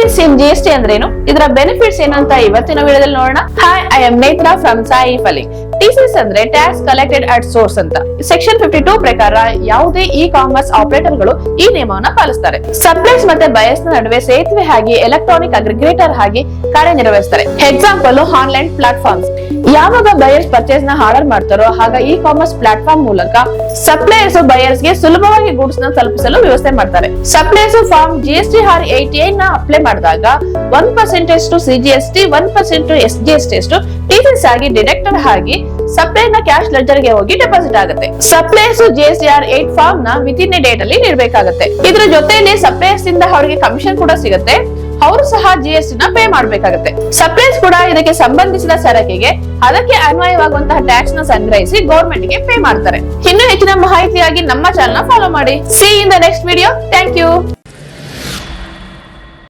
Service ಇನ್ GST ಅಂದ್ರೇನು, ಇದರ benefits ಏನಂತ ಇವತ್ತಿನ ವಿಡಿಯೋದಲ್ಲಿ ನೋಡೋಣ. Hi, I am Netra from Sai Falih. TCS ಅಂದ್ರೆ ಟ್ಯಾಕ್ಸ್ ಕಲೆಕ್ಟೆಡ್ ಅಟ್ ಸೋರ್ಸ್ ಅಂತ. ಸೆಕ್ಷನ್ 52 ಪ್ರಕಾರ ಯಾವುದೇ ಇ ಕಾಮರ್ಸ್ ಆಪರೇಟರ್ ಗಳು ಈ ನಿಯಮವನ್ನ ಪಾಲಿಸ್ತಾರೆ. ಸಪ್ಲೈಸ್ ಮತ್ತೆ ಬಯರ್ಸ್ ನಡುವೆ ಸೇತುವೆ ಆಗಿ ಎಲೆಕ್ಟ್ರಾನಿಕ್ ಅಗ್ರಿಗೇಟರ್ ಆಗಿ ಕಾರ್ಯನಿರ್ವಹಿಸ್ತಾರೆ. Example, online platforms. ಯಾವಾಗ ಬಯರ್ಸ್ ಪರ್ಚೇಸ್ ನ ಆರ್ಡರ್ ಮಾಡ್ತಾರೋ ಆಗ ಇ ಕಾಮರ್ಸ್ ಪ್ಲಾಟ್ಫಾರ್ಮ್ ಮೂಲಕ ಸಪ್ಲೈಯರ್ಸ್ ಬಯರ್ಸ್ ಗೆ ಸುಲಭವಾಗಿ ಗೂಡ್ಸ್ ನ ತಲುಪಿಸಲು ವ್ಯವಸ್ಥೆ ಮಾಡ್ತಾರೆ. ಸಪ್ಲೈಯರ್ಸ್ ಫಾರ್ಮ್ GST-R 88 ನ ಅಪ್ಲೈ ಮಾಡಿದಾಗ 1% to CGST, 1% to SGST TCS ಆಗಿ ಡಿಡಕ್ಟೆಡ್ ಆಗಿ ಸಪ್ಲೈ ನ ಕ್ಯಾಶ್ ಲೆಡ್ಜರ್ ಗೆ ಹೋಗಿ ಡೆಪಾಸಿಟ್ ಆಗುತ್ತೆ. ಸಪ್ಲೈಯರ್ಸ್ GST-R 8 ಫಾರ್ಮ್ ನ ವಿತಿನ್ ಎ ಡೇಟ್ ಅಲ್ಲಿ ನೀಡಬೇಕಾಗುತ್ತೆ. ಇದ್ರ ಜೊತೆಯಲ್ಲಿ ಸಪ್ಲೈಯರ್ಸ್ ಇಂದ ಅವರಿಗೆ ಕಮಿಷನ್ ಕೂಡ ಸಿಗುತ್ತೆ. ಅವರು ಸಹ GST ನ ಪೇ ಮಾಡಬೇಕಾಗುತ್ತೆ. ಸಪ್ಲೈಸ್ ಕೂಡ ಇದಕ್ಕೆ ಸಂಬಂಧಿಸಿದ ಸರಕಿಗೆ ಅದಕ್ಕೆ ಅನ್ವಯವಾಗುವಂತಹ ಟ್ಯಾಕ್ಸ್ ನ ಸಂಗ್ರಹಿಸಿ ಗೌರ್ಮೆಂಟ್ ಗೆ ಪೇ ಮಾಡ್ತಾರೆ. ಇನ್ನು ಹೆಚ್ಚಿನ ಮಾಹಿತಿಯಾಗಿ ನಮ್ಮ ಚಾನೆಲ್ ನ ಫಾಲೋ ಮಾಡಿ. See in the next video. Thank you.